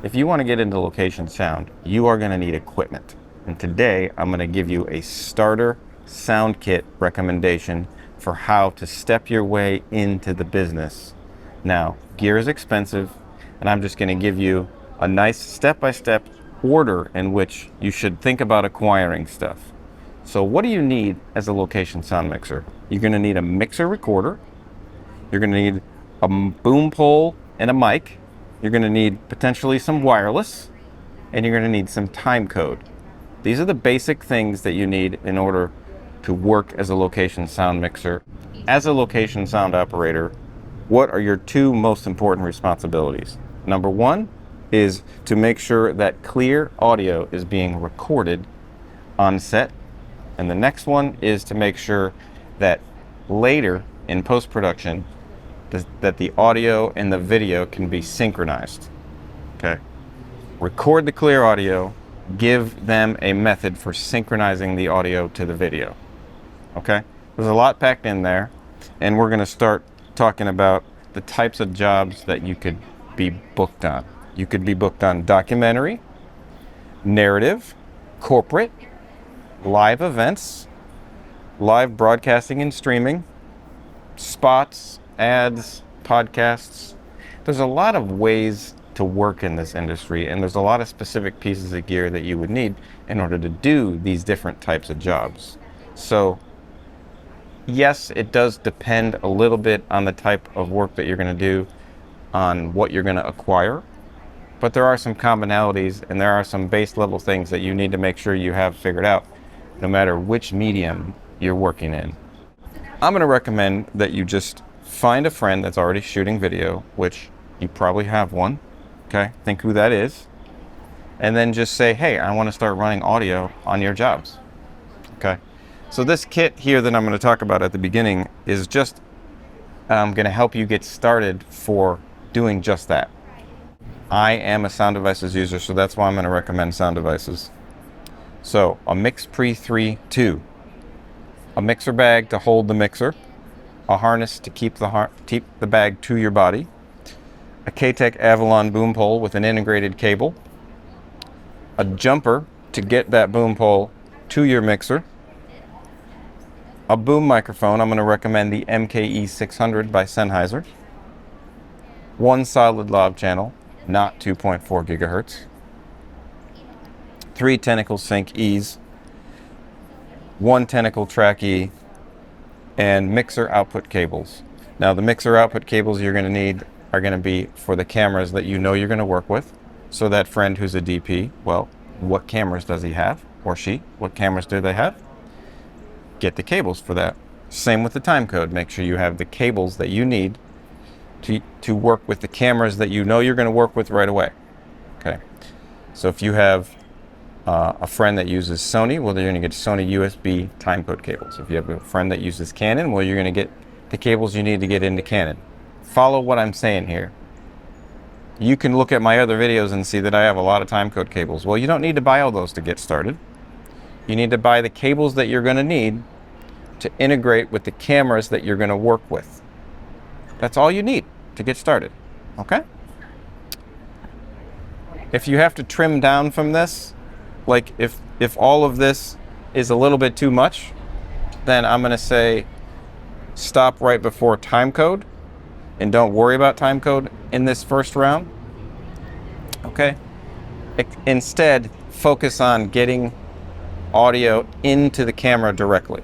If you want to get into location sound, you are going to need equipment. And today I'm going to give you a starter sound kit recommendation for how to step your way into the business. Now, gear is expensive, and I'm just going to give you a nice step-by-step order in which you should think about acquiring stuff. So what do you need as a location sound mixer? You're going to need a mixer recorder. You're going to need a boom pole and a mic. You're going to need potentially some wireless, and you're going to need some time code. These are the basic things that you need in order to work as a location sound mixer. As a location sound operator, what are your two most important responsibilities? Number one is to make sure that clear audio is being recorded on set. And the next one is to make sure that later in post-production, that the audio and the video can be synchronized. Okay. Record the clear audio, give them a method for synchronizing the audio to the video. Okay. There's a lot packed in there, and we're going to start talking about the types of jobs that you could be booked on. You could be booked on documentary, narrative, corporate, live events, live broadcasting and streaming, spots, ads, podcasts. There's a lot of ways to work in this industry, and there's a lot of specific pieces of gear that you would need in order to do these different types of jobs. So yes, it does depend a little bit on the type of work that you're going to do, on what you're going to acquire, but there are some commonalities and there are some base level things that you need to make sure you have figured out no matter which medium you're working in. I'm going to recommend that you just find a friend that's already shooting video, which you probably have one. Okay, think who that is, and then just say, hey, I want to start running audio on your jobs. Okay, so this kit here that I'm going to talk about at the beginning is just going to help you get started for doing just that. I am a Sound Devices user, so that's why I'm going to recommend Sound Devices. So a MixPre-3 II, a mixer bag to hold the mixer, a harness to keep the bag to your body, a K-Tek Avalon boom pole with an integrated cable, a jumper to get that boom pole to your mixer, a boom microphone. I'm going to recommend the MKE 600 by Sennheiser, one solid lav channel, not 2.4 gigahertz, 3 Tentacle Sync E's, 1 Tentacle Track E, and mixer output cables. Now the mixer output cables you're going to need are going to be for the cameras that you know you're going to work with. So that friend who's a DP, well, what cameras does he have, or she? What cameras do they have? Get the cables for that. Same with the time code. Make sure you have the cables that you need to work with the cameras that you know you're going to work with right away. Okay. So if you have a friend that uses Sony, well, you're going to get Sony USB timecode cables. If you have a friend that uses Canon, well, you're going to get the cables you need to get into Canon. Follow what I'm saying here. You can look at my other videos and see that I have a lot of timecode cables. Well, you don't need to buy all those to get started. You need to buy the cables that you're going to need to integrate with the cameras that you're going to work with. That's all you need to get started. Okay? If you have to trim down from this, like if all of this is a little bit too much, then I'm going to say stop right before timecode and don't worry about timecode in this first round. Okay? Instead, focus on getting audio into the camera directly.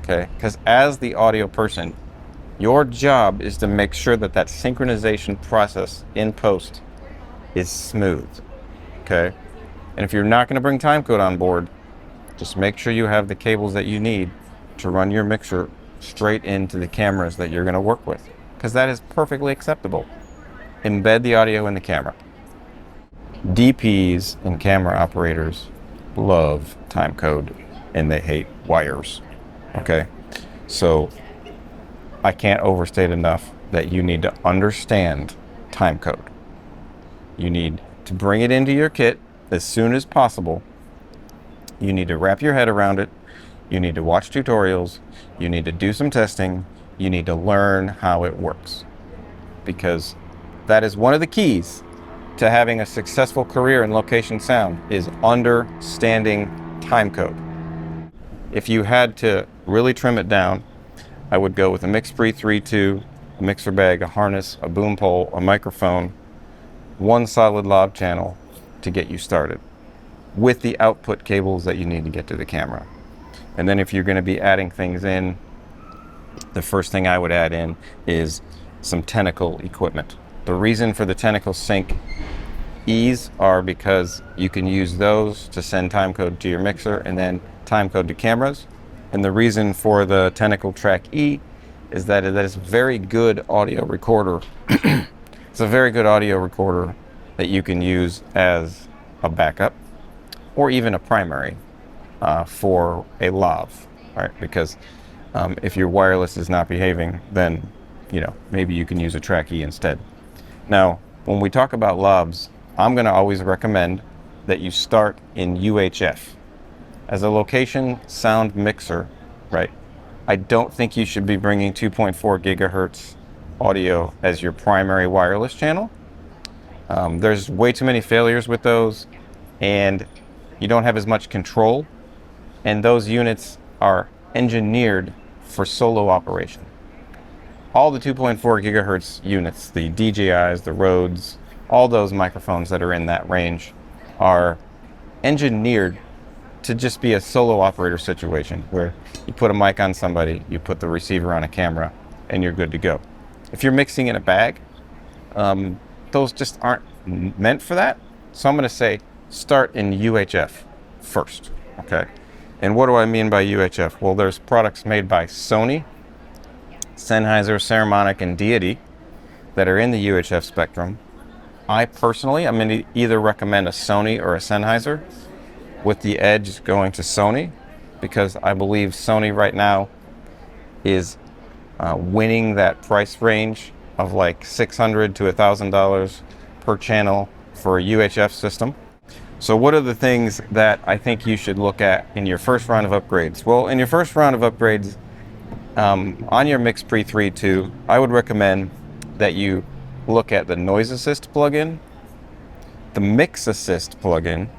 Okay? Because as the audio person, your job is to make sure that that synchronization process in post is smooth. Okay? And if you're not going to bring timecode on board, just make sure you have the cables that you need to run your mixer straight into the cameras that you're going to work with, because that is perfectly acceptable. Embed the audio in the camera. DPs and camera operators love timecode and they hate wires. Okay? So I can't overstate enough that you need to understand timecode. You need to bring it into your kit as soon as possible. You need to wrap your head around it. You need to watch tutorials. You need to do some testing. You need to learn how it works, because that is one of the keys to having a successful career in location sound is understanding time code. If you had to really trim it down, I would go with a MixPre-3 II, a mixer bag, a harness, a boom pole, a microphone, one solid lav channel to get you started with the output cables that you need to get to the camera. And then if you're going to be adding things in, the first thing I would add in is some Tentacle equipment. The reason for the Tentacle Sync E's are because you can use those to send timecode to your mixer and then timecode to cameras. And the reason for the Tentacle Track E is that it is a very good audio recorder. It's a very good audio recorder that you can use as a backup or even a primary for a lav, right? Because if your wireless is not behaving, then maybe you can use a Track E instead. Now, when we talk about lavs, I'm going to always recommend that you start in UHF. As a location sound mixer, right, I don't think you should be bringing 2.4 gigahertz audio as your primary wireless channel. There's way too many failures with those, and you don't have as much control, and those units are engineered for solo operation. All the 2.4 gigahertz units, the DJIs, the Rhodes, all those microphones that are in that range are engineered to just be a solo operator situation where you put a mic on somebody, you put the receiver on a camera, and you're good to go. If you're mixing in a bag, those just aren't meant for that. So I'm going to say start in UHF first, okay? And what do I mean by UHF? Well, there's products made by Sony, Sennheiser, Saramonic, and Deity that are in the UHF spectrum. I personally, I'm going to either recommend a Sony or a Sennheiser, with the edge going to Sony, because I believe Sony right now is winning that price range of like $600 to $1,000 per channel for a UHF system. So what are the things that I think you should look at in your first round of upgrades? Well, in your first round of upgrades, on your MixPre-3 II, I would recommend that you look at the NoiseAssist plugin, the MixAssist plugin,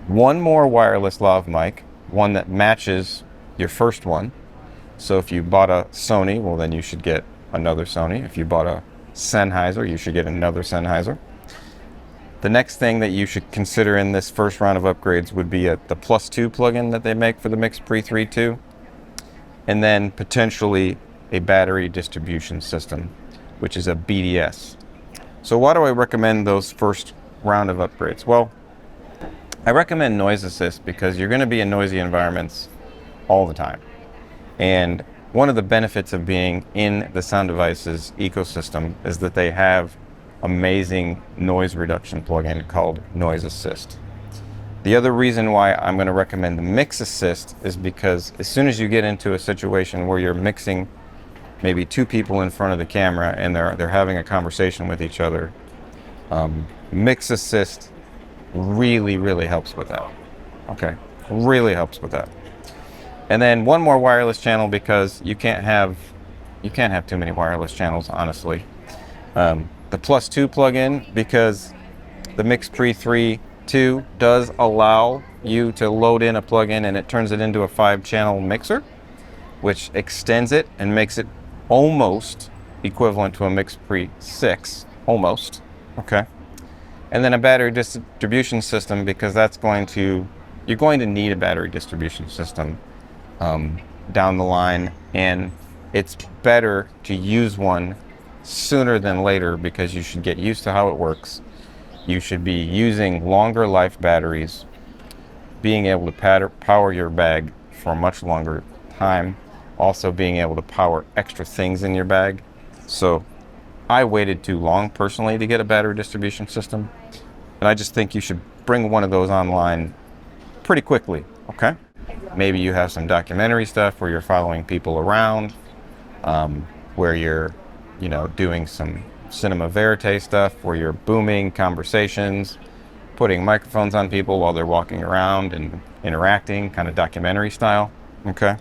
one more wireless lav mic, one that matches your first one. So if you bought a Sony, well then you should get another Sony. If you bought a Sennheiser, you should get another Sennheiser. The next thing that you should consider in this first round of upgrades would be the +2 plugin that they make for the MixPre-3 II, and then potentially a battery distribution system, which is a BDS. So why do I recommend those first round of upgrades? Well, I recommend NoiseAssist because you're going to be in noisy environments all the time. And one of the benefits of being in the Sound Devices ecosystem is that they have amazing noise reduction plugin called NoiseAssist. The other reason why I'm going to recommend the MixAssist is because as soon as you get into a situation where you're mixing maybe two people in front of the camera and they're having a conversation with each other, MixAssist really helps with that. Okay, really helps with that. And then one more wireless channel, because you can't have too many wireless channels, honestly. The +2 plugin, because the MixPre-3 II does allow you to load in a plugin and it turns it into a 5-channel mixer, which extends it and makes it almost equivalent to a MixPre-6, almost, okay? And then a battery distribution system, because you're going to need a battery distribution system down the line, and it's better to use one sooner than later because you should get used to how it works. You should be using longer life batteries, being able to power your bag for a much longer time, also being able to power extra things in your bag. So I waited too long personally to get a battery distribution system, and I just think you should bring one of those online pretty quickly, okay? Maybe you have some documentary stuff where you're following people around, where you're doing some cinema verite stuff, where you're booming conversations, putting microphones on people while they're walking around and interacting, kind of documentary style, okay?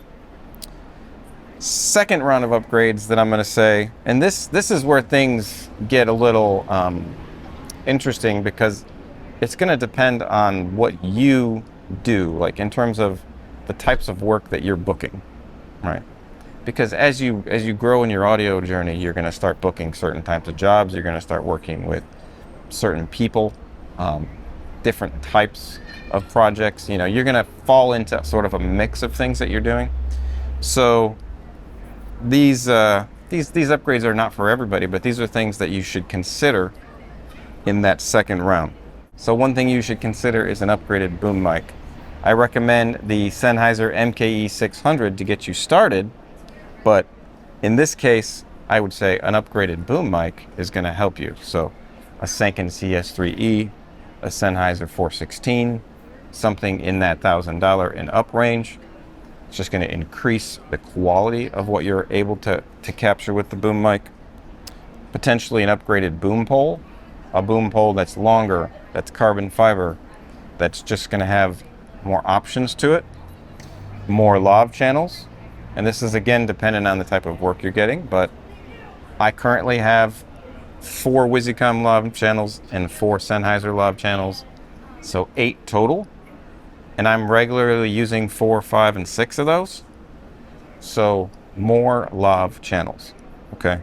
Second round of upgrades that I'm going to say, and this is where things get a little interesting because it's going to depend on what you do, like in terms of the types of work that you're booking, right? Because as you grow in your audio journey, you're going to start booking certain types of jobs. You're going to start working with certain people, different types of projects. You know, you're going to fall into sort of a mix of things that you're doing. So these upgrades are not for everybody, but these are things that you should consider in that second round. So one thing you should consider is an upgraded boom mic. I recommend the Sennheiser MKE 600 to get you started, but in this case, I would say an upgraded boom mic is going to help you. So a Sennheiser CS3E, a Sennheiser 416, something in that $1,000 and up range. It's just going to increase the quality of what you're able to capture with the boom mic. Potentially an upgraded boom pole, a boom pole that's longer, that's carbon fiber, that's just going to have more options to it, more lav channels. And this is again dependent on the type of work you're getting, but I currently have 4 Wizicom lav channels and 4 Sennheiser lav channels, so 8 total. And I'm regularly using 4, 5, and 6 of those. So more lav channels, okay?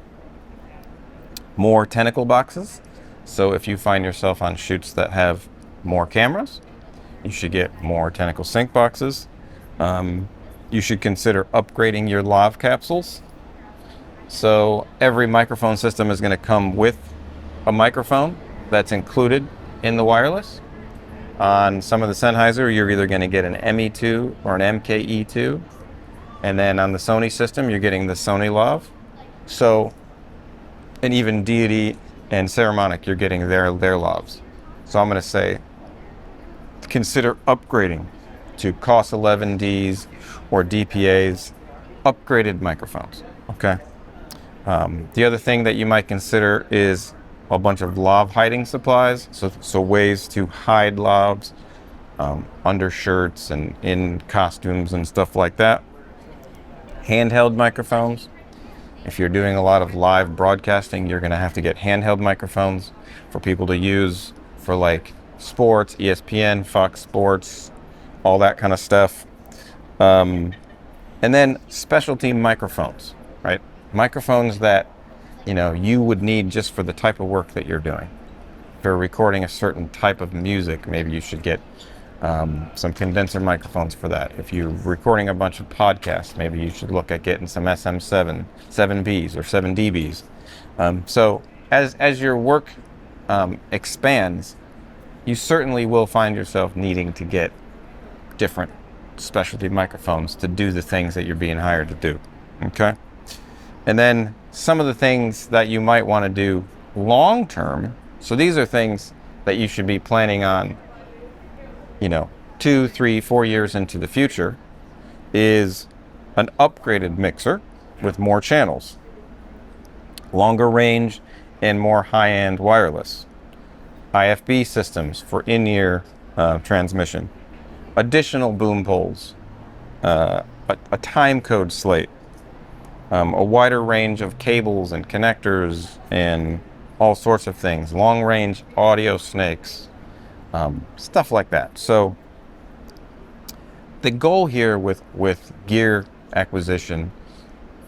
More Tentacle boxes. So if you find yourself on shoots that have more cameras, you should get more Tentacle Sync boxes. You should consider upgrading your lav capsules. So every microphone system is going to come with a microphone that's included in the wireless. On some of the Sennheiser, you're either going to get an ME2 or an MKE2. And then on the Sony system, you're getting the Sony lav. So, and even Deity and Ceramonic, you're getting their lavs. So I'm going to say, consider upgrading to COS 11Ds or DPAs, upgraded microphones, okay? The other thing that you might consider is a bunch of lav hiding supplies, so ways to hide lavs, under shirts and in costumes and stuff like that. Handheld microphones. If you're doing a lot of live broadcasting, you're going to have to get handheld microphones for people to use for like sports, ESPN, Fox Sports, all that kind of stuff. And then specialty microphones, right? Microphones that, you know, you would need just for the type of work that you're doing. If you're recording a certain type of music, maybe you should get some condenser microphones for that. If you're recording a bunch of podcasts, maybe you should look at getting some SM7, 7Bs or 7dBs. So as your work expands, you certainly will find yourself needing to get different specialty microphones to do the things that you're being hired to do, okay? And then some of the things that you might want to do long term, so these are things that you should be planning on, you know, 2, 3, 4 years into the future, is an upgraded mixer with more channels, longer range, and more high-end wireless, IFB systems for in-ear transmission, additional boom poles, a time code slate, a wider range of cables and connectors and all sorts of things, long range audio snakes, stuff like that. So the goal here with gear acquisition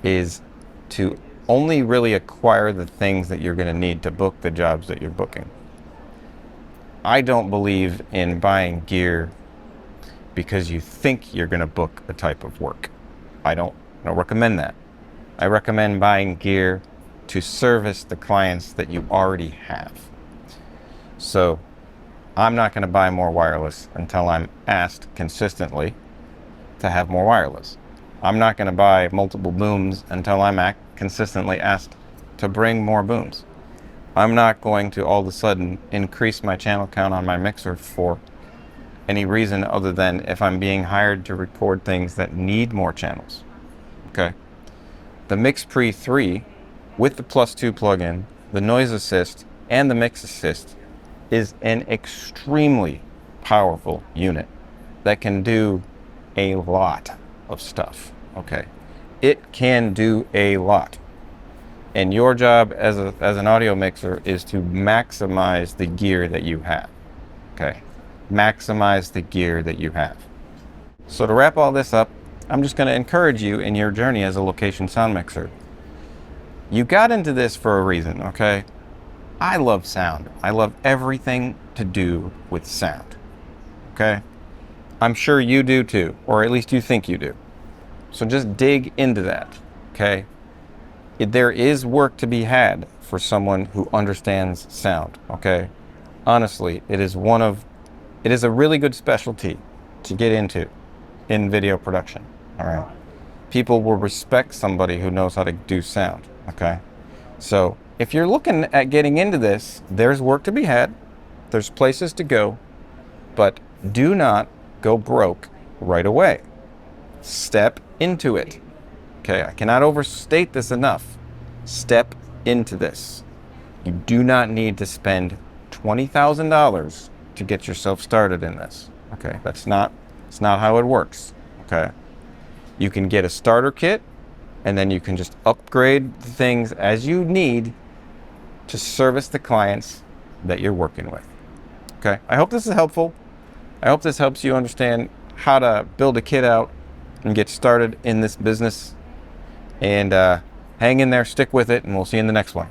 is to only really acquire the things that you're going to need to book the jobs that you're booking. I don't believe in buying gear because you think you're going to book a type of work. I don't recommend that. I recommend buying gear to service the clients that you already have. So I'm not going to buy more wireless until I'm asked consistently to have more wireless. I'm not going to buy multiple booms until I'm consistently asked to bring more booms. I'm not going to all of a sudden increase my channel count on my mixer for any reason other than if I'm being hired to record things that need more channels. Okay. The MixPre-3 with the +2 plugin, the NoiseAssist, and the MixAssist is an extremely powerful unit that can do a lot of stuff. Okay. It can do a lot. And your job as an audio mixer is to maximize the gear that you have. Okay, maximize the gear that you have. So to wrap all this up, I'm just going to encourage you in your journey as a location sound mixer. You got into this for a reason, okay? I love sound. I love everything to do with sound, okay? I'm sure you do too, or at least you think you do. So just dig into that, okay? There is work to be had for someone who understands sound, okay? Honestly, it is a really good specialty to get into in video production, all right? People will respect somebody who knows how to do sound, okay? So if you're looking at getting into this, there's work to be had, there's places to go, but do not go broke right away. Step into it. Okay, I cannot overstate this enough. Step into this. You do not need to spend $20,000 to get yourself started in this. Okay, it's not how it works. Okay, you can get a starter kit, and then you can just upgrade the things as you need to service the clients that you're working with. Okay, I hope this is helpful. I hope this helps you understand how to build a kit out and get started in this business. And hang in there, stick with it, and we'll see you in the next one.